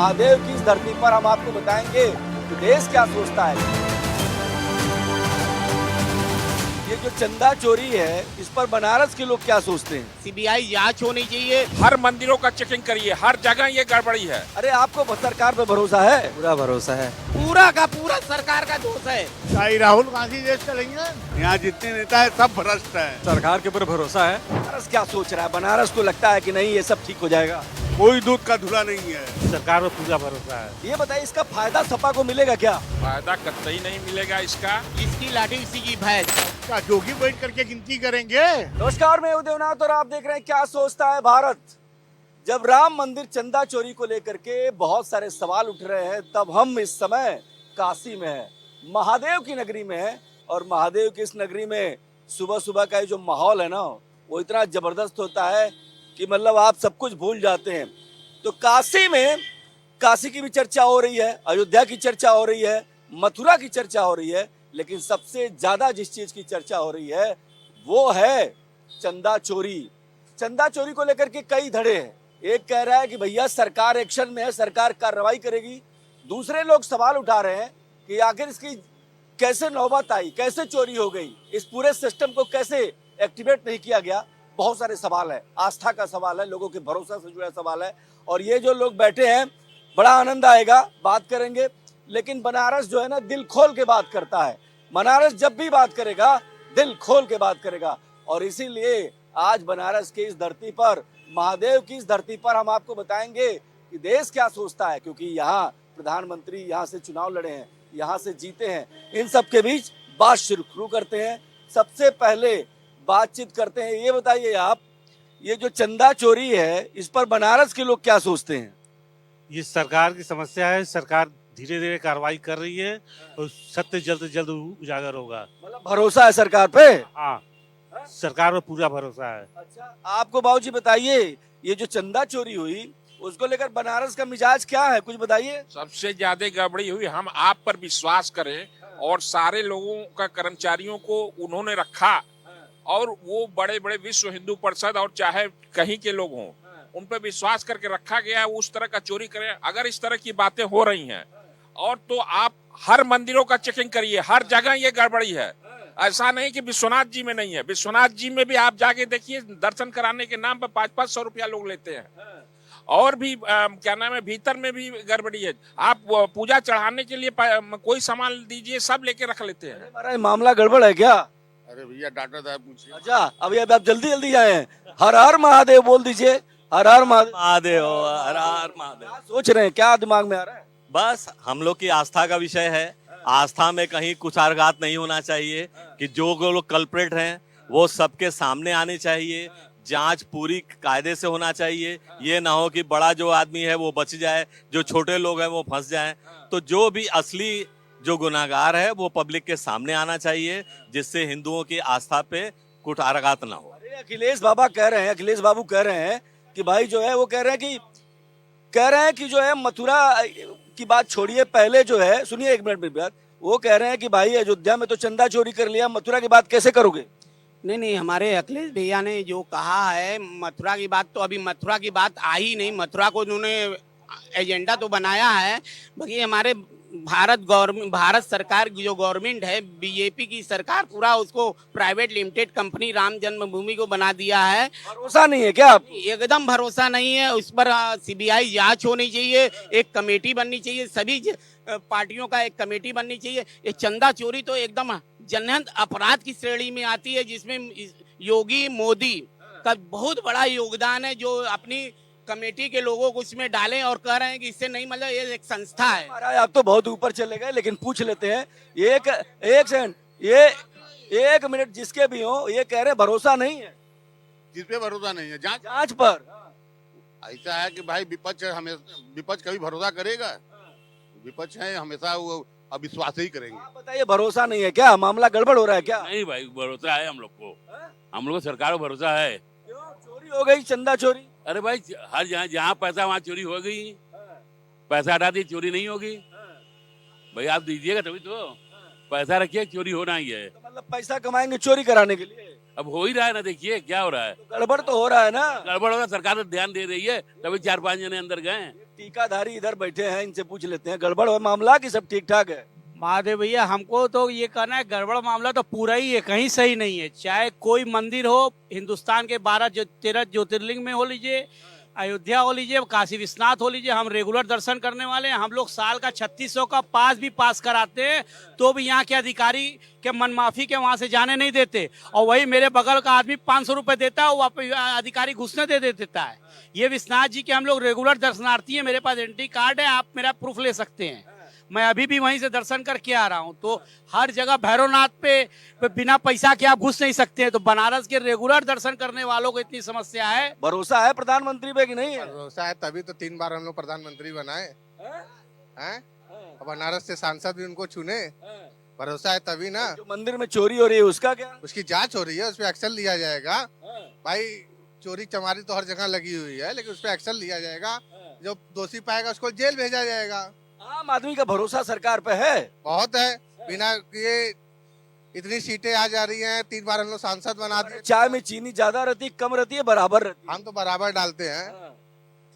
महादेव की इस धरती पर हम आपको बताएंगे कि देश क्या सोचता है। ये जो चंदा चोरी है, इस पर बनारस के लोग क्या सोचते हैं? सीबीआई जांच होनी चाहिए। हर मंदिरों का चेकिंग करिए, हर जगह ये गड़बड़ी है। अरे आपको सरकार पे भरोसा है? पूरा भरोसा है। पूरा का पूरा सरकार का दोष है। शाही राहुल गांधी देश चलेंगे। यहाँ जितने नेता है सब भ्रष्ट है। सरकार के ऊपर भरोसा है। बनारस क्या सोच रहा है? बनारस को लगता है कि नहीं ये सब ठीक हो जाएगा? कोई दूध का धुला नहीं है। सरकार पर पूरा भरोसा है। ये बताइए इसका फायदा सपा को मिलेगा क्या? फायदा कतई नहीं मिलेगा इसका। इसकी लाठी इसी की भैंस। क्या जोगी बैठ करके गिनती करेंगे? नमस्कार, मैं उदयनाथ और आप देख रहे हैं क्या सोचता है भारत। जब राम मंदिर चंदा चोरी को लेकर के बहुत सारे सवाल उठ रहे हैं, तब हम इस समय काशी में हैं, महादेव की नगरी में हैं। और महादेव की इस नगरी में सुबह सुबह का ये जो माहौल है ना, वो इतना जबरदस्त होता है कि मतलब आप सब कुछ भूल जाते हैं। तो काशी में, काशी की भी चर्चा हो रही है, अयोध्या की चर्चा हो रही है, मथुरा की चर्चा हो रही है, लेकिन सबसे ज्यादा जिस चीज की चर्चा हो रही है वो है चंदा चोरी। चंदा चोरी को लेकर के कई धड़े हैं। एक कह रहा है कि भैया सरकार एक्शन में है, सरकार कार्रवाई करेगी। दूसरे लोग सवाल उठा रहे हैं कि आखिर इसकी कैसे नौबत आई, कैसे चोरी हो गई, इस पूरे सिस्टम को कैसे एक्टिवेट नहीं किया गया। बहुत सारे सवाल है, आस्था का सवाल है, लोगों के भरोसा से जुड़ा सवाल है। और ये जो लोग बैठे हैं, बड़ा आनंद आएगा, बात करेंगे। लेकिन बनारस जो है ना, दिल खोल के बात करता है। बनारस जब भी बात करेगा, दिल खोल के बात करेगा। और इसीलिए आज बनारस की इस धरती पर, महादेव की इस धरती पर हम आपको बताएंगे कि देश क्या सोचता है। क्योंकि यहाँ प्रधानमंत्री यहाँ से चुनाव लड़े हैं, यहाँ से जीते हैं। इन सब के बीच बात शुरू करते हैं। सबसे पहले बातचीत करते हैं। ये बताइए आप, ये जो चंदा चोरी है, इस पर बनारस के लोग क्या सोचते हैं? ये सरकार की समस्या है। सरकार धीरे धीरे कार्रवाई कर रही है और सत्य जल्द से जल्द उजागर होगा। मतलब भरोसा है सरकार पे? हाँ, सरकार पर पूरा भरोसा है। अच्छा, आपको बाबूजी बताइए, ये जो चंदा चोरी हुई उसको लेकर बनारस का मिजाज क्या है, कुछ बताइए। सबसे ज्यादा गड़बड़ी हुई, हम आप पर विश्वास करें और सारे लोगों का, कर्मचारियों को उन्होंने रखा, और वो बड़े बड़े विश्व हिंदू परिषद और चाहे कहीं के लोग हों, उन पर विश्वास करके रखा गया है, वो उस तरह का चोरी करें। अगर इस तरह की बातें हो रही हैं और तो आप हर मंदिरों का चेकिंग करिए, हर जगह ये गड़बड़ी है। ऐसा नहीं कि विश्वनाथ जी में नहीं है, विश्वनाथ जी में भी आप जाके देखिए, दर्शन कराने के नाम पर 500-500 रुपया लोग लेते हैं। और भी क्या नाम है, भीतर में भी गड़बड़ी है। आप पूजा चढ़ाने के लिए कोई सामान दीजिए, सब लेके रख लेते हैं। हमारा मामला गड़बड़ है क्या? अरे भैया डॉक्टर साहब पूछिए। अच्छा, अभी अब आप जल्दी जल्दी आए हैं। हर हर महादेव बोल दीजिए, हर हर महादेव। महादेव, हर हर महादेव। क्या सोच रहे हैं, क्या दिमाग में आ रहा है? बस हम लोग की आस्था का विषय है। आस्था में कहीं कुठारघात नहीं होना चाहिए कि जो लोग कल्प्रेट हैं वो सबके सामने आने चाहिए। जांच पूरी कायदे से होना चाहिए। ये ना हो कि बड़ा जो आदमी है वो बच जाए, जो छोटे लोग हैं वो फंस जाएं। तो जो भी असली जो गुनाहगार है वो पब्लिक के सामने आना चाहिए, जिससे हिंदुओं की आस्था पे कुठारघात ना हो। अरे अखिलेश बाबा कह रहे हैं, अखिलेश बाबू कह रहे हैं कि भाई जो है वो कह रहे हैं कि जो है मथुरा की बात छोड़िए, पहले जो है, सुनिए एक मिनट मेरी बात। वो कह रहे हैं कि भाई अयोध्या में तो चंदा चोरी कर लिया, मथुरा की बात कैसे करोगे? नहीं, हमारे अखिलेश भैया ने जो कहा है, मथुरा की बात तो अभी मथुरा की बात आई नहीं। मथुरा को उन्होंने एजेंडा तो बनाया है, बाकी हमारे भारत सरकार की जो गवर्नमेंट है, बीजेपी की सरकार, पूरा उसको प्राइवेट लिमिटेड कंपनी राम जन्मभूमि को बना दिया है। भरोसा नहीं है क्या आप? एकदम भरोसा नहीं है। उस पर सीबीआई जांच होनी चाहिए, एक कमेटी बननी चाहिए, सभी पार्टियों का एक कमेटी बननी चाहिए। ये चंदा चोरी तो एकदम जनहित अपराध की श्रेणी में आती है, जिसमें योगी मोदी का बहुत बड़ा योगदान है, जो अपनी कमेटी के लोगों को इसमें डालें और कह रहे हैं कि इससे नहीं, मतलब ये एक संस्था है। महाराज आप तो बहुत ऊपर चले गए, लेकिन पूछ लेते हैं। एक सेकंड, ये एक मिनट, जिसके भी हो, ये कह रहे भरोसा नहीं है। जिस पे भरोसा नहीं है, जांच पर ऐसा है कि भाई विपक्ष कभी भरोसा करेगा? विपक्ष है, हमेशा वो अविश्वास ही करेंगे। आप बताइए, भरोसा नहीं है क्या? मामला गड़बड़ हो रहा है क्या? नहीं भाई, भरोसा है हम लोग को सरकार को भरोसा है। क्यों चोरी हो गई, चंदा चोरी? अरे भाई, हर जहाँ पैसा वहाँ चोरी हो गई। पैसा हटा दी, चोरी नहीं होगी भाई। आप दीजिएगा तभी तो, पैसा रखिए, चोरी होना ही है। तो मतलब पैसा कमाएंगे चोरी कराने के लिए? अब हो ही रहा है ना, देखिए क्या हो रहा है। गड़बड़ तो हो रहा है ना। गड़बड़ होगा, सरकार तो ध्यान दे रही है, तभी 4-5 जने अंदर गए हैं। टीकाधारी इधर बैठे हैं, इनसे पूछ लेते हैं गड़बड़ है मामला कि सब ठीक ठाक है। महादेव भैया, हमको तो ये कहना है गड़बड़ मामला तो पूरा ही है, कहीं सही नहीं है। चाहे कोई मंदिर हो, हिंदुस्तान के 13 ज्योतिर्लिंग में हो लीजिए, अयोध्या हो लीजिए, काशी विश्वनाथ हो लीजिए, हम रेगुलर दर्शन करने वाले हैं। हम लोग साल का 3600 का पास भी पास कराते हैं, तो भी यहाँ के अधिकारी के मनमाफी के वहाँ से जाने नहीं देते। और वही मेरे बगल का आदमी 500 रुपये देता है, वो अधिकारी घुसने दे देता है। ये विश्वनाथ जी के हम लोग रेगुलर दर्शनार्थी हैं, मेरे पास एंट्री कार्ड है, आप मेरा प्रूफ ले सकते हैं। मैं अभी भी वहीं से दर्शन करके आ रहा हूँ। तो हर जगह भैरवनाथ पे बिना पैसा के आप घुस नहीं सकते हैं। तो बनारस के रेगुलर दर्शन करने वालों को इतनी समस्या है। भरोसा है प्रधानमंत्री पे कि नहीं है? भरोसा है, तभी तो 3 बार हम लोग प्रधानमंत्री बनाए हैं। और बनारस से सांसद भी उनको चुने। भरोसा है तभी ना। जो मंदिर में चोरी हो रही है उसका क्या? उसकी जांच हो रही है, उस पर एक्शन लिया जाएगा। भाई चोरी चमारी तो हर जगह लगी हुई है, लेकिन उस पर एक्शन लिया जाएगा। जो दोषी पाएगा उसको जेल भेजा जाएगा। आम आदमी का भरोसा सरकार पे है? बहुत है। बिना ये इतनी सीटें आ जा रही हैं, 3 बार हम लोग सांसद बना दिए। चाय में चीनी ज्यादा रहती है, कम रहती है, बराबर रहती है? हम तो बराबर डालते हैं,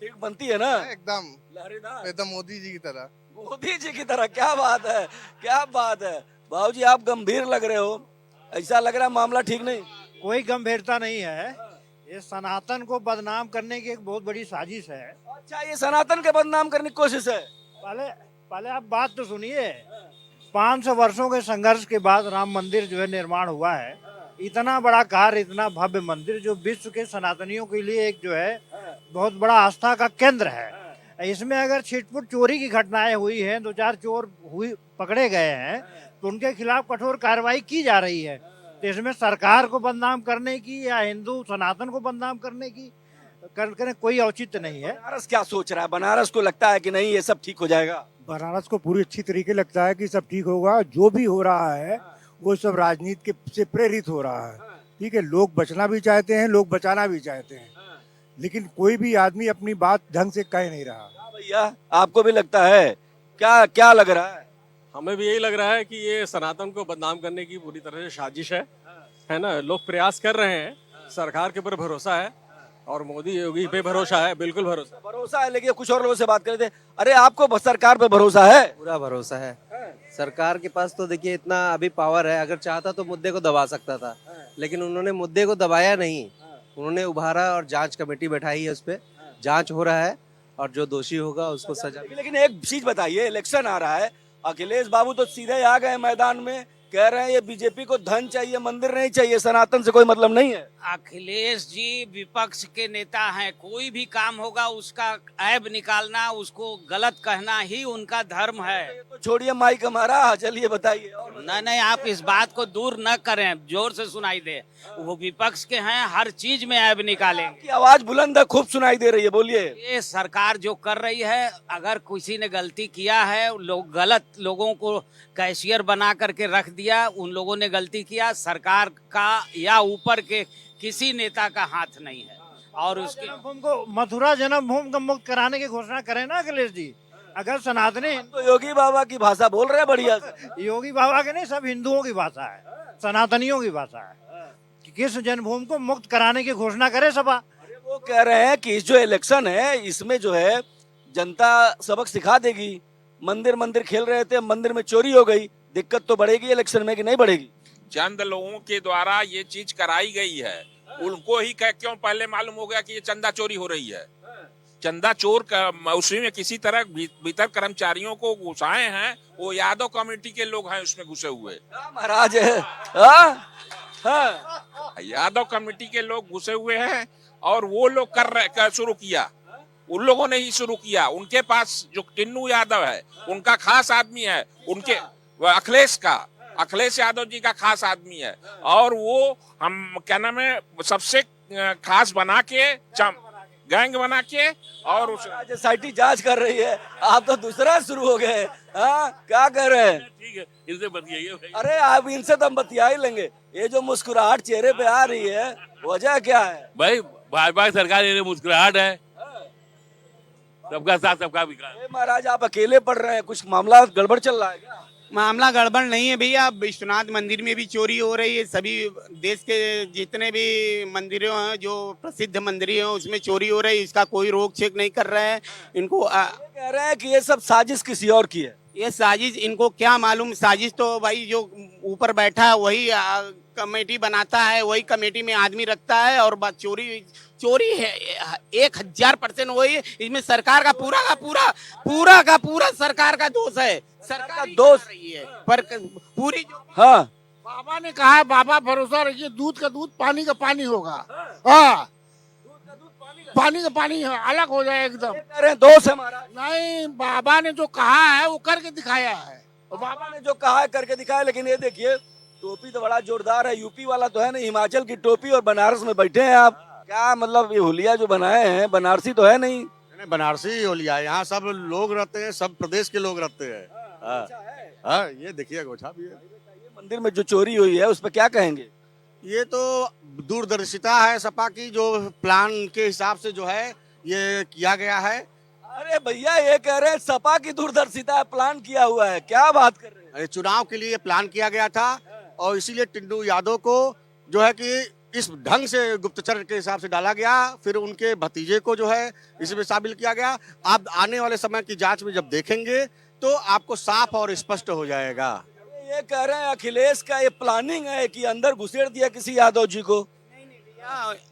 ठीक बनती है ना? एकदम लहरेदार। एकदम मोदी जी की तरह। मोदी जी की तरह। क्या बात है, क्या बात है। बाबूजी आप गंभीर लग रहे हो, ऐसा लग रहा है मामला ठीक नहीं। कोई गंभीरता नहीं है। ये सनातन को बदनाम करने की एक बहुत बड़ी साजिश है। अच्छा, ये सनातन के बदनाम करने की कोशिश है। पहले आप बात तो सुनिए। 500 वर्षों के संघर्ष के बाद राम मंदिर जो है निर्माण हुआ है। इतना बड़ा कार्य, इतना भव्य मंदिर जो विश्व के सनातनियों के लिए एक जो है बहुत बड़ा आस्था का केंद्र है। इसमें अगर छिटपुट चोरी की घटनाएं हुई हैं, 2-4 चोर पकड़े गए हैं, तो उनके खिलाफ कठोर कार्रवाई की जा रही है। तो इसमें सरकार को बदनाम करने की या हिंदू सनातन को बदनाम करने की कोई औचित्य नहीं है। बनारस क्या सोच रहा है? बनारस को लगता है कि नहीं ये सब ठीक हो जाएगा? बनारस को पूरी अच्छी तरीके लगता है कि सब ठीक होगा। जो भी हो रहा है वो सब राजनीति के से प्रेरित हो रहा है। ठीक है, लोग बचना भी चाहते हैं, लोग बचाना भी चाहते हैं, लेकिन कोई भी आदमी अपनी बात ढंग से कह नहीं रहा। भैया आपको भी लगता है? क्या क्या लग रहा है? हमें भी यही लग रहा है कि ये सनातन को बदनाम करने की पूरी तरह से साजिश है ना। लोग प्रयास कर रहे हैं, सरकार के ऊपर भरोसा है और मोदी योगी पे भरोसा है, बिल्कुल भरोसा है। लेकिन कुछ और लोगों से बात कर रहे थे, अरे आपको सरकार पे भरोसा है? पूरा भरोसा है। सरकार के पास तो देखिए इतना अभी पावर है, अगर चाहता तो मुद्दे को दबा सकता था, लेकिन उन्होंने मुद्दे को दबाया नहीं। उन्होंने उभारा और जांच कमेटी बैठाई है, उस पर जांच हो रहा है और जो दोषी होगा उसको सजा। लेकिन एक चीज बताइए, इलेक्शन आ रहा है, अखिलेश बाबू तो सीधे आ गए मैदान में, कह रहे हैं ये बीजेपी को धन चाहिए, मंदिर नहीं चाहिए, सनातन से कोई मतलब नहीं है। अखिलेश जी विपक्ष के नेता हैं, कोई भी काम होगा उसका ऐब निकालना, उसको गलत कहना ही उनका धर्म है। तो छोड़िए माइक हमारा, चलिए बताइए। नहीं, आप इस बात को दूर न करें, जोर से सुनाई दे। वो विपक्ष के हैं, हर चीज में ऐब निकालेंगे। की आवाज बुलंद है, खूब सुनाई दे रही है, बोलिए। ये सरकार जो कर रही है, अगर किसी ने गलती किया है, लोग गलत लोगों को कैशियर बना करके रख दिया, उन लोगों ने गलती किया। सरकार का या ऊपर के किसी नेता का हाथ नहीं है। और उसके जन्मभूमि को, मथुरा जन्मभूमि को मुक्त कराने की घोषणा करें ना अखिलेश जी। अगर सनातनी तो योगी बाबा की भाषा बोल रहे हैं बढ़िया से। योगी बाबा के नहीं, सब हिंदुओं की भाषा है, सनातनियों की भाषा है कि किस जन्मभूमि को मुक्त कराने की घोषणा करे सभा। वो कह रहे हैं कि जो इलेक्शन है इसमें जो है जनता सबक सिखा देगी। मंदिर खेल रहे थे, मंदिर में चोरी हो गई, दिक्कत तो बढ़ेगी इलेक्शन में कि नहीं बढ़ेगी? चंद लोगों के द्वारा ये चीज कराई गई है, उनको ही क्यों पहले मालूम हो गया कि ये चंदा चोरी हो रही है? चंदा चोर उसी में किसी तरह भीतर कर्मचारियों को घुसाए हैं, वो यादव कमेटी के लोग हैं उसमें घुसे हुए। महाराज है, यादव कमेटी के लोग घुसे हुए हैं और वो लोग कर शुरू किया, उन लोगों ने ही शुरू किया। उनके पास जो टिन्नू यादव है उनका खास आदमी है, उनके अखिलेश यादव जी का खास आदमी है, और वो हम क्या नाम है सबसे खास बना के गैंग बना के और सोसाइटी जांच कर रही है। आप तो दूसरा शुरू हो गए। क्या कर रहे हैं? ठीक है, इनसे बतियाइए भाई। अरे आप इनसे तो हम बतिया ही लेंगे। ये जो मुस्कुराहट चेहरे पे आ रही है, वजह क्या है? भाई भाजपा की सरकार ये मुस्कुराहट है, सबका साथ सबका विकास। महाराज आप अकेले पढ़ रहे हैं, कुछ मामला गड़बड़ चल रहा है क्या? मामला गड़बड़ नहीं है भैया। विश्वनाथ मंदिर में भी चोरी हो रही है, सभी देश के जितने भी मंदिरों हैं, जो प्रसिद्ध मंदिर हैं, उसमें चोरी हो रही है। इसका कोई रोक छेक नहीं कर रहा है। इनको कह रहे हैं कि ये सब साजिश किसी और की है। ये साजिश इनको क्या मालूम। साजिश तो भाई जो ऊपर बैठा है वही कमेटी बनाता है, वही कमेटी में आदमी रखता है, और बात चोरी है 1000% वही है। इसमें सरकार का पूरा सरकार का दोष है। सरकार का दोष रही है पर पूरी हाँ, बाबा ने कहा है, बाबा भरोसा रखिए, दूध का दूध पानी का पानी होगा। हाँ, पानी का पानी अलग हो जाए एकदम। कह रहे हैं दोष है हमारा। नहीं, बाबा ने जो कहा है वो करके दिखाया है। और बाबा ने जो कहा है करके दिखाया। लेकिन ये देखिए, टोपी तो बड़ा जोरदार है। यूपी वाला तो है नहीं, हिमाचल की टोपी, और बनारस में बैठे हैं आप। क्या मतलब, ये हुलिया जो बनाए हैं बनारसी तो है नहीं? बनारसी होलिया है, यहाँ सब लोग रहते हैं, सब प्रदेश के लोग रहते हैं। हाँ, ये देखिए गोछा भी है। मंदिर में जो चोरी हुई है उस पर क्या कहेंगे? ये तो दूरदर्शिता है सपा की, जो प्लान के हिसाब से जो है ये किया गया है। अरे भैया, ये कह रहे हैं सपा की दूरदर्शिता प्लान किया हुआ है। क्या बात कर रहे हैं? चुनाव के लिए प्लान किया गया था, और इसीलिए टिंडू यादव को जो है कि इस ढंग से गुप्तचर के हिसाब से डाला गया। फिर उनके भतीजे को जो है इसमें शामिल किया गया। आप आने वाले समय की जांच में जब देखेंगे तो आपको साफ और स्पष्ट हो जाएगा। ये कह रहे हैं अखिलेश का ये प्लानिंग है कि अंदर घुसेड़ दिया किसी यादव जी को।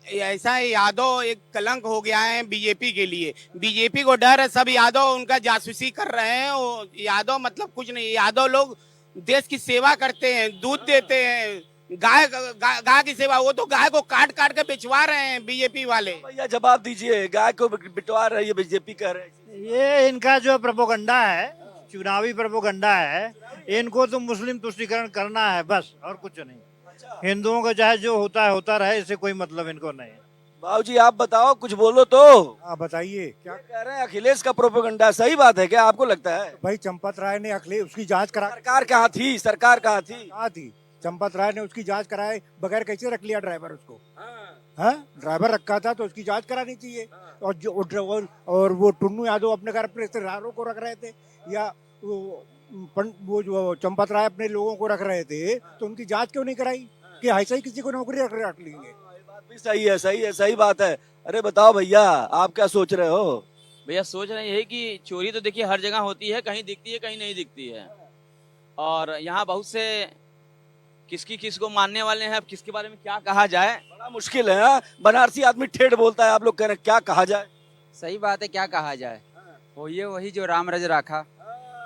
ऐसा है, यादव एक कलंक हो गया है बीजेपी के लिए। बीजेपी को डर है, सब यादव उनका जासूसी कर रहे हैं। वो यादव मतलब कुछ नहीं। यादव लोग देश की सेवा करते हैं, दूध देते हैं, गाय की सेवा। वो तो गाय को काट काट के बेचवा रहे हैं बीजेपी वाले। भैया जवाब दीजिए, गाय को बिटवा रही है बीजेपी कह रहे हैं। ये इनका जो प्रोपोगंडा है, चुनावी प्रोपोगंडा है, इनको तो मुस्लिम तुष्टीकरण करना है बस, और कुछ नहीं। हिंदुओं का चाहे जो होता रहे, इससे कोई मतलब इनको नहीं है। बाबूजी आप बताओ, कुछ बोलो तो। आप बताइए क्या कह रहे हैं अखिलेश का प्रोपेगेंडा। सही बात है क्या, आपको लगता है? भाई, चंपत राय ने अखिलेश उसकी जांच करा। सरकार कहाँ थी? सरकार कहाँ थी? कहाँ थी? चंपत राय ने उसकी जांच कराए बगैर कैसे रख लिया ड्राइवर उसको? हाँ, ड्राइवर रखा था तो उसकी जांच करानी चाहिए। और वो टुन्नू यादव अपने घर पर रिश्तेदारों को रख रहे थे, या वो जो चंपत राय अपने लोगों को रख रहे थे, तो उनकी जांच क्यों नहीं कराई कि ऐसा ही किसी को नौकरी रख लेंगे? बात भी सही है, सही बात है। अरे बताओ भैया, आप क्या सोच रहे हो? भैया सोच रहे हैं कि चोरी तो देखिए हर जगह होती है, कहीं दिखती है कहीं नहीं दिखती है। और यहाँ बहुत से किसको मानने वाले हैं। अब किसके बारे में क्या कहा जाए, बड़ा मुश्किल है। हाँ? बनारसी आदमी ठेठ बोलता है, आप लोग कह रहे हैं क्या कहा जाए? सही बात है, क्या कहा जाए। वही जो राम रज राखा,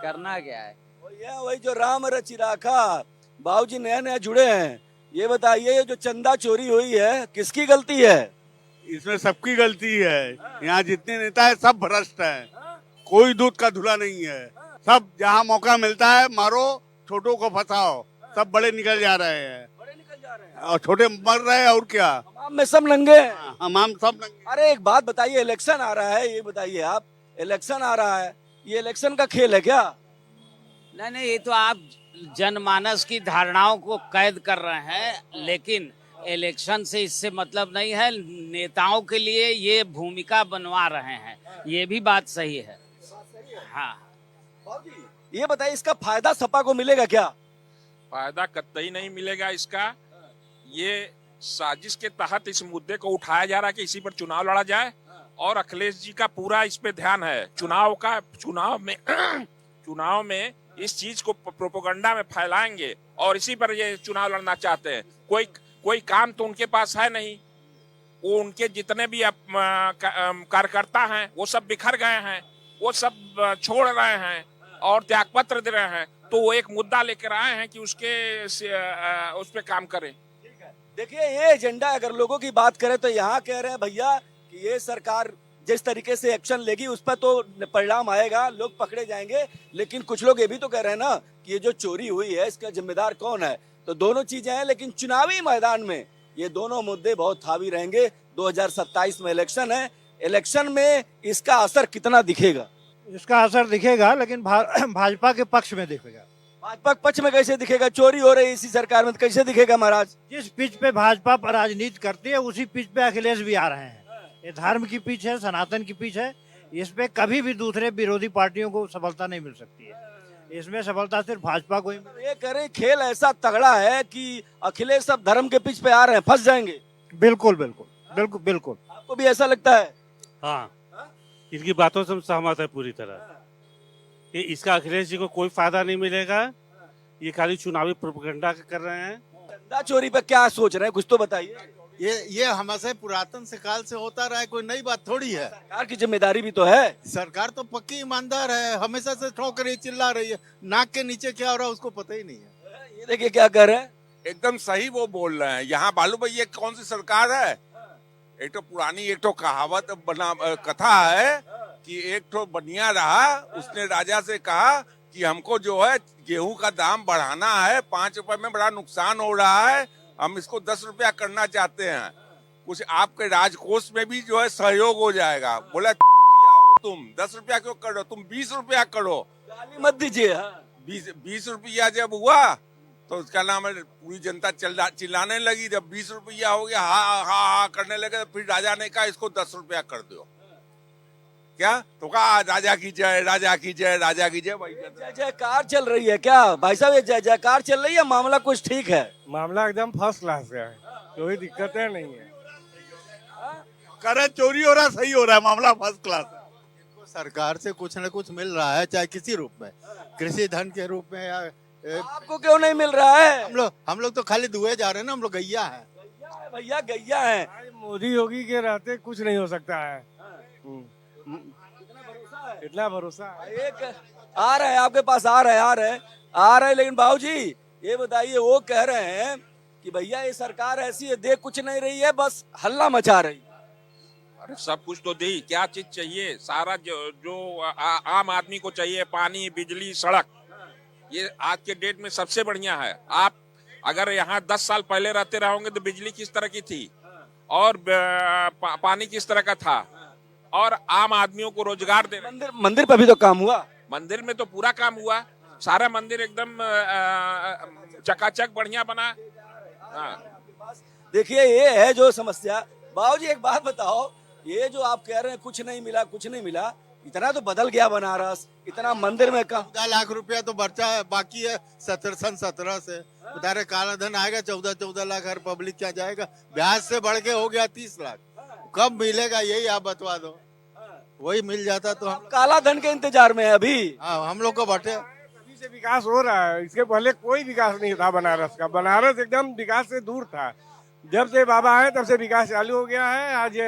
करना क्या है। वही जो राम रच राखा। बाबूजी नया जुड़े हैं, ये बताइए, ये जो चंदा चोरी हुई है किसकी गलती है? इसमें सबकी गलती है। यहाँ जितने नेता है सब भ्रष्ट है, कोई दूध का धुला नहीं है। सब जहाँ मौका मिलता है मारो, छोटों को फंसाओ, सब बड़े निकल जा रहे हैं और छोटे मर रहे हैं। और क्या, हमाम में सब नंगे हैं। हमाम सब नंगे। अरे एक बात बताइए, इलेक्शन आ रहा है, ये बताइए आप, इलेक्शन आ रहा है, ये इलेक्शन का खेल है क्या? नहीं, ये तो आप जनमानस की धारणाओं को कैद कर रहे हैं, लेकिन इलेक्शन से इससे मतलब नहीं है। नेताओं के लिए ये भूमिका बनवा रहे हैं, ये भी बात सही है। हाँ, ये बताइए, इसका फायदा सपा को मिलेगा क्या? फायदा कतई नहीं मिलेगा इसका। ये साजिश के तहत इस मुद्दे को उठाया जा रहा है कि इसी पर चुनाव लड़ा जाए, और अखिलेश जी का पूरा इस पे ध्यान है। चुनाव में इस चीज को प्रोपेगेंडा में फैलाएंगे, और इसी पर ये चुनाव लड़ना चाहते हैं। कोई काम तो उनके पास है नहीं। वो उनके जितने भी कार्यकर्ता हैं वो सब बिखर गए हैं, वो सब छोड़ रहे हैं और त्यागपत्र दे रहे हैं। तो वो एक मुद्दा लेकर आए हैं कि उस पे काम करें। देखिए, ये एजेंडा अगर लोगों की बात करें तो यहाँ कह रहे हैं भैया कि ये सरकार जिस तरीके से एक्शन लेगी उस पर तो परिणाम आएगा, लोग पकड़े जाएंगे। लेकिन कुछ लोग ये भी तो कह रहे हैं ना कि ये जो चोरी हुई है इसका जिम्मेदार कौन है। तो दोनों चीजें हैं, लेकिन चुनावी मैदान में ये दोनों मुद्दे बहुत हावी रहेंगे। 2027 में इलेक्शन है, इलेक्शन में इसका असर कितना दिखेगा? इसका असर दिखेगा, लेकिन भाजपा के पक्ष में दिखेगा। भाजपा के पक्ष में कैसे दिखेगा? चोरी हो रही है इसी सरकार में, तो कैसे दिखेगा महाराज? जिस पिच पे भाजपा राजनीति करती है उसी पिच पे अखिलेश भी आ रहे हैं। ये धर्म की पिच है, सनातन की पिच है, इस पे कभी भी दूसरे विरोधी पार्टियों को सफलता नहीं मिल सकती है। इसमें सफलता सिर्फ भाजपा को ही मिली। ये कह रहे हैं, खेल ऐसा तगड़ा है कि अखिलेश सब धर्म के पिच पे आ रहे हैं, फंस जाएंगे। बिल्कुल बिल्कुल बिल्कुल बिल्कुल। आपको भी ऐसा लगता है? हाँ, इनकी बातों से हम सहमत है पूरी तरह। ये इसका अखिलेश जी को कोई फायदा नहीं मिलेगा, ये खाली चुनावी प्रोपेगेंडा कर रहे हैं। चंदा चोरी पे क्या सोच रहे हैं, कुछ तो बताइए। ये हमेशा पुरातन से काल से होता रहा है, कोई नई बात थोड़ी है। सरकार की जिम्मेदारी भी तो है। सरकार तो पक्की ईमानदार है, हमेशा से ठोक रही, चिल्ला रही है, नाक के नीचे क्या हो रहा है उसको पता ही नहीं है। ये देखिए क्या कर रहे हैं। एकदम सही वो बोल रहे हैं। यहाँ बालू भाई ये कौन सी सरकार है? एक तो पुरानी एक तो कहावत बना कथा है कि एक तो बनिया रहा, उसने राजा से कहा कि हमको जो है गेहूं का दाम बढ़ाना है, 5 रुपए में बड़ा नुकसान हो रहा है, हम इसको 10 रुपया करना चाहते हैं, कुछ आपके राजकोष में भी जो है सहयोग हो जाएगा। बोला हो तुम 10 रुपया क्यों कर रहे हो, तुम 20 रुपया करो। गाली मत दीजिए। 20 रुपया जब हुआ तो उसका नाम है पूरी जनता चिल्लाने लगी। जब 20 रुपया हो गया, हा हा हा करने लगे, तो फिर राजा ने कहा इसको 10 रुपया कर दो। क्या तो कहा राजा की जय, राजा की जय, राजा की जय। भाई जय जयकार चल रही है क्या भाई साहब? ये जय जयकार चल रही है, मामला कुछ ठीक है? मामला एकदम फर्स्ट क्लास का है, कोई दिक्कतें नहीं है। करे चोरी हो रहा, सही हो रहा है, मामला फर्स्ट क्लास है। सरकार से कुछ न कुछ मिल रहा है, चाहे किसी रूप में, कृषि धन के रूप में या आपको क्यों नहीं मिल रहा है? हम लोग तो खाली दुए जा रहे हैं ना, हम लोग गैया है भैया, गैया है। मोदी योगी के रहते कुछ नहीं हो सकता है। इतना भरोसा है। एक आ रहे हैं आपके पास, आ रहे हैं, लेकिन बाबूजी ये बताइए, वो कह रहे हैं कि भैया ये सरकार ऐसी है, देख कुछ नहीं रही है, बस हल्ला मचा रही। अरे सब कुछ तो दी, क्या चीज चाहिए? सारा जो आम आदमी को चाहिए, पानी, बिजली, सड़क, ये आज के डेट में सबसे बढ़िया है। आप अगर यहाँ 10 साल पहले रहते रहोगे तो बिजली किस तरह की थी और पानी किस तरह का था, और आम आदमियों को रोजगार दे। मंदिर पे भी तो काम हुआ। मंदिर में तो पूरा काम हुआ, सारा मंदिर एकदम चकाचक बढ़िया बना। देखिए ये है जो समस्या। बाबूजी एक बात बताओ, ये जो आप कह रहे हैं कुछ नहीं मिला, कुछ नहीं मिला, इतना तो बदल गया बनारस, इतना मंदिर में कम। 14 लाख रुपया तो बचा है, बाकी है 17 से उधारे काला धन आएगा, 14 लाख हर पब्लिक क्या जाएगा, ब्याज से बढ़ के हो गया 30 लाख। कब मिलेगा यही आप बतवा दो, वही मिल जाता तो हम काला धन के इंतजार में है अभी। हाँ, हम लोग को बटे अभी से विकास हो रहा है, इसके पहले कोई विकास नहीं था बनारस का। बनारस एकदम विकास से दूर था, जब से बाबा आए तब से विकास चालू हो गया है। आज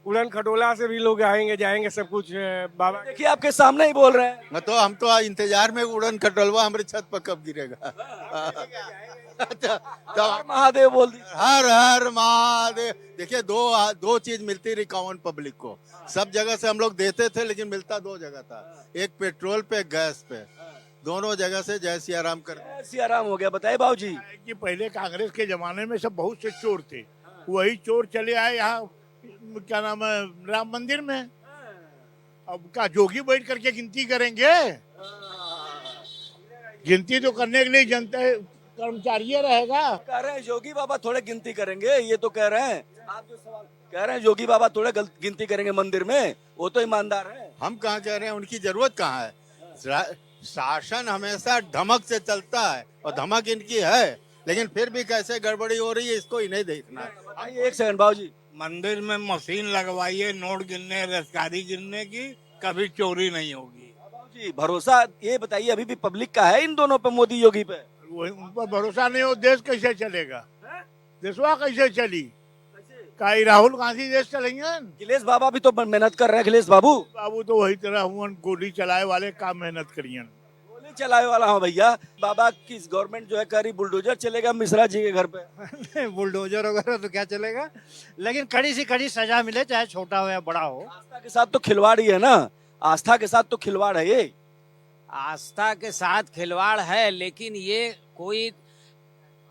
उड़न खटोला से भी लोग आएंगे जाएंगे, सब कुछ बाबा। देखिए आपके सामने ही बोल रहे हैं। तो हम तो इंतजार में उड़न खटोलवा हमारे छत पर कब गिरेगा। तो महादेव बोल दी। हर हर महादेव। देखिए दो चीज मिलती रही कॉमन पब्लिक को, सब जगह से हम लोग देते थे, लेकिन मिलता 2 जगह था, एक पेट्रोल पे, गैस पे, दोनों जगह से जय सिया राम कर। सिया राम हो गया। बताइए बाबूजी। कि पहले कांग्रेस के जमाने में सब बहुत से चोर थे, वही चोर चले आए यहाँ क्या नाम है राम मंदिर में। अब क्या जोगी बैठ करके गिनती करेंगे? गिनती तो करने के लिए जनता कर्मचारी रहेगा। कह रहे हैं योगी बाबा थोड़े गिनती करेंगे, ये तो कह रहे हैं। आप जो सवाल कह रहे हैं योगी बाबा थोड़े गिनती करेंगे मंदिर में, वो तो ईमानदार है। हम कहाँ कह रहे हैं, उनकी जरूरत कहाँ है। शासन हमेशा धमक से चलता है और धमक इनकी है, लेकिन फिर भी कैसे गड़बड़ी हो रही है इसको ही नहीं देखना है। एक सेकंड बाबूजी। मंदिर में मशीन लगवाइए नोट गिनने, रसकारी गिनने की, कभी चोरी नहीं होगी। बाबूजी भरोसा ये बताइए अभी भी पब्लिक का है इन दोनों पे, मोदी योगी पे? उन पर भरोसा नहीं हो, देश कैसे चलेगा? देशवा कैसे चली? काई राहुल गांधी देश चलेंगे? अखिलेश बाबा भी तो मेहनत कर रहे हैं। अखिलेश बाबू तो वही तरह हुआ, गोली चलाए वाले काम मेहनत करिए। गोली चलाए वाला। हाँ भैया, बाबा की गवर्नमेंट जो है कह रही बुलडोजर चलेगा मिश्रा जी के घर पे। बुलडोजर वगैरह तो क्या चलेगा, लेकिन कड़ी से कड़ी सजा मिले, चाहे छोटा हो या बड़ा हो। आस्था के साथ तो खिलवाड़ ही है ना, आस्था के साथ तो खिलवाड़ है ये। आस्था के साथ खिलवाड़ है, लेकिन ये कोई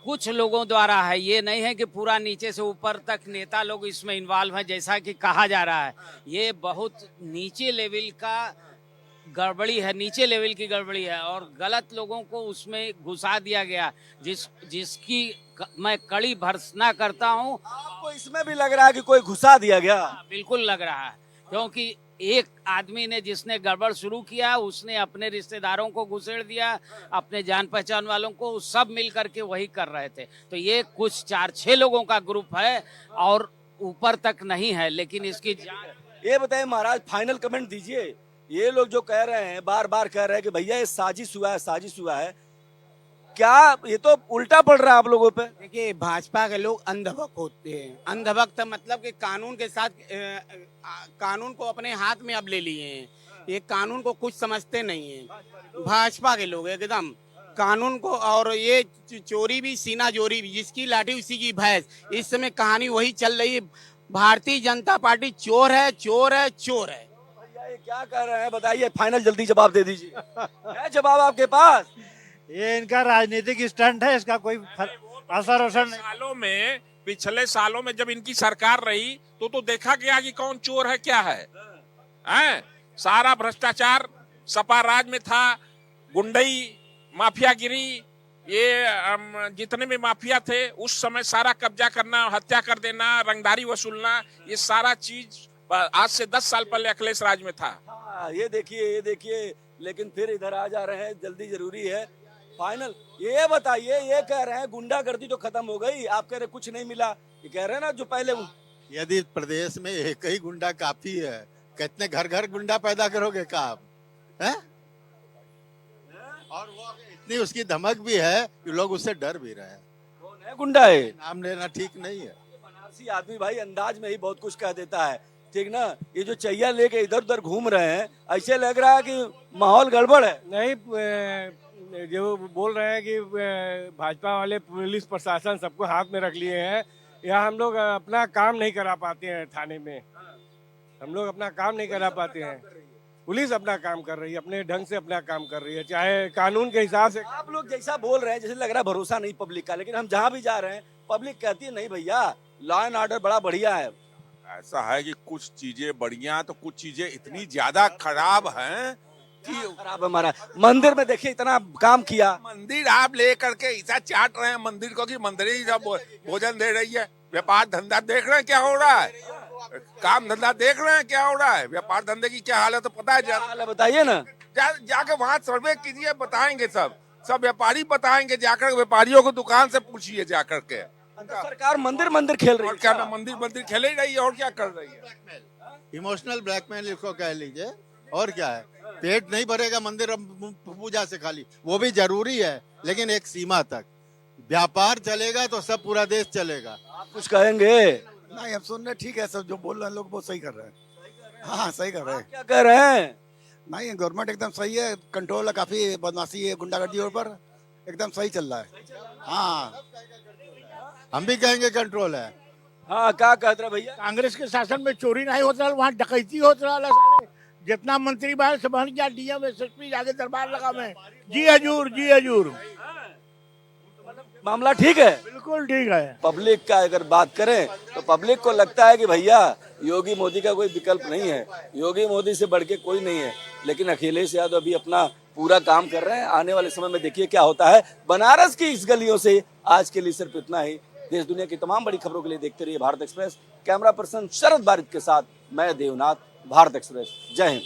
कुछ लोगों द्वारा है, ये नहीं है कि पूरा नीचे से ऊपर तक नेता लोग इसमें इन्वॉल्व हैं जैसा कि कहा जा रहा है। ये बहुत नीचे लेवल का गड़बड़ी है, नीचे लेवल की गड़बड़ी है, और गलत लोगों को उसमें घुसा दिया गया, जिसकी मैं कड़ी भर्त्सना करता हूँ। आपको इसमें भी लग रहा है कि कोई घुसा दिया गया? बिल्कुल लग रहा है, क्योंकि एक आदमी ने जिसने गड़बड़ शुरू किया उसने अपने रिश्तेदारों को घुसेड़ दिया, अपने जान पहचान वालों को, सब मिल करके वही कर रहे थे। तो ये कुछ 4-6 लोगों का ग्रुप है और ऊपर तक नहीं है, लेकिन इसकी ये बताइए महाराज, फाइनल कमेंट दीजिए। ये लोग जो कह रहे हैं, बार बार कह रहे हैं कि भैया ये साजिश हुआ है, साजिश हुआ है, क्या ये तो उल्टा पड़ रहा है आप लोगों पे? देखिए, भाजपा के लोग अंधभक्त होते हैं। अंधभक्त मतलब कि कानून के साथ कानून को अपने हाथ में अब ले लिए हैं। ये कानून को कुछ समझते नहीं है भाजपा के लोग एकदम कानून को। और ये चोरी भी, सीना जोरी भी, जिसकी लाठी उसी की भैंस। इस समय कहानी वही चल रही है। भारतीय जनता पार्टी चोर है, चोर है, चोर है। भैया ये क्या कह रहे हैं बताइए, फाइनल जल्दी जवाब दे दीजिए। है जवाब आपके पास? ये इनका राजनीतिक स्टंट है, इसका कोई असर नहीं। सालों में, पिछले सालों में जब इनकी सरकार रही तो देखा गया कि कौन चोर है, क्या है, हैं? सारा भ्रष्टाचार सपा राज में था, गुंडई, माफियागिरी, ये जितने भी माफिया थे उस समय सारा कब्जा करना, हत्या कर देना, रंगदारी वसूलना, ये सारा चीज आज से 10 साल पहले अखिलेश राज में था। हाँ, ये देखिए, लेकिन फिर इधर आ जा रहे हैं, जल्दी जरूरी है। फाइनल ये बताइए, ये कह रहे हैं गुंडागर्दी तो खत्म हो गई, आप कह रहे कुछ नहीं मिला, ये कह रहे हैं ना जो पहले। यदि प्रदेश में एक ही गुंडा काफी है, कितने घर घर गुंडा पैदा करोगे का आप, हैं? और वो इतनी उसकी धमक भी है कि लोग उससे डर भी रहे हैं। कौन है गुंडा है? नाम लेना ठीक नहीं है। बनारसी आदमी भाई अंदाज में ही बहुत कुछ कह देता है, ठीक ना। ये जो चैया लेके इधर उधर घूम रहे हैं, ऐसे लग रहा है कि माहौल गड़बड़ है। नहीं, जो बोल रहे हैं कि भाजपा वाले पुलिस प्रशासन सबको हाथ में रख लिए हैं, यहाँ हम लोग अपना काम नहीं करा पाते हैं। थाने में हम लोग अपना काम नहीं करा पाते हैं, पुलिस अपना काम कर रही है, अपने ढंग से अपना काम कर रही है, चाहे कानून के हिसाब से। आप लोग जैसा बोल रहे हैं जैसे लग रहा है भरोसा नहीं पब्लिक का, लेकिन हम जहाँ भी जा रहे हैं पब्लिक कहती है नहीं भैया लॉ एंड ऑर्डर बड़ा बढ़िया है। ऐसा है कि कुछ चीजें बढ़िया तो कुछ चीजें इतनी ज्यादा खराब हैं कि खराब हमारा मंदिर में देखिए इतना काम किया, मंदिर आप ले करके ऐसा चाट रहे हैं मंदिर को कि मंदिर ही सब भोजन दे रही है। व्यापार धंधा देख रहे हैं क्या हो रहा है, काम धंधा देख रहे हैं क्या हो रहा है, व्यापार धंधे की क्या हालत तो पता है। बताइए ना, जाके वहाँ सर्वे कीजिए, बताएंगे सब व्यापारी बताएंगे, जाकर व्यापारियों को दुकान से पूछिए जाकर के। सरकार मंदिर खेल रही है, और क्या ना मंदिर खेल ही रही है, और क्या कर रही है। इमोशनल ब्लैकमेल इसको कह लीजिए, और क्या है। पेट नहीं भरेगा मंदिर पूजा से खाली, वो भी जरूरी है लेकिन एक सीमा तक। व्यापार चलेगा तो सब पूरा देश चलेगा। आप कुछ कहेंगे? नहीं, हम सुन रहे, ठीक है, सब जो बोल रहे हैं लोग वो सही कर रहे हैं। हाँ, सही कर रहे हैं। क्या कह रहे हैं? नहीं, गवर्नमेंट एकदम सही है, कंट्रोल है, काफी बदमाशी है, गुंडागर्दी पर एकदम सही चल रहा है। हाँ, हम भी कहेंगे कंट्रोल है। हाँ, क्या कहते रहे भैया? कांग्रेस के शासन में चोरी नहीं होता, वहाँ डकैती होता रहा। जितना मंत्री बाहर से बन गया, डीएम एसएसपी जाके दरबार लगा में, जी हजूर। मामला ठीक है, बिल्कुल ठीक है। पब्लिक का अगर बात करें तो पब्लिक को लगता है कि भैया योगी मोदी का कोई विकल्प नहीं है, योगी मोदी से बढ़ के कोई नहीं है। लेकिन अखिलेश यादव अभी अपना पूरा काम कर रहे हैं। आने वाले समय में देखिए क्या होता है। बनारस की इस गलियों से आज के लिए सिर्फ इतना ही। देश दुनिया की तमाम बड़ी खबरों के लिए देखते रहिए भारत एक्सप्रेस। कैमरा पर्सन शरद बारिद के साथ मैं देवनाथ, भारत एक्सप्रेस। जय हिंद।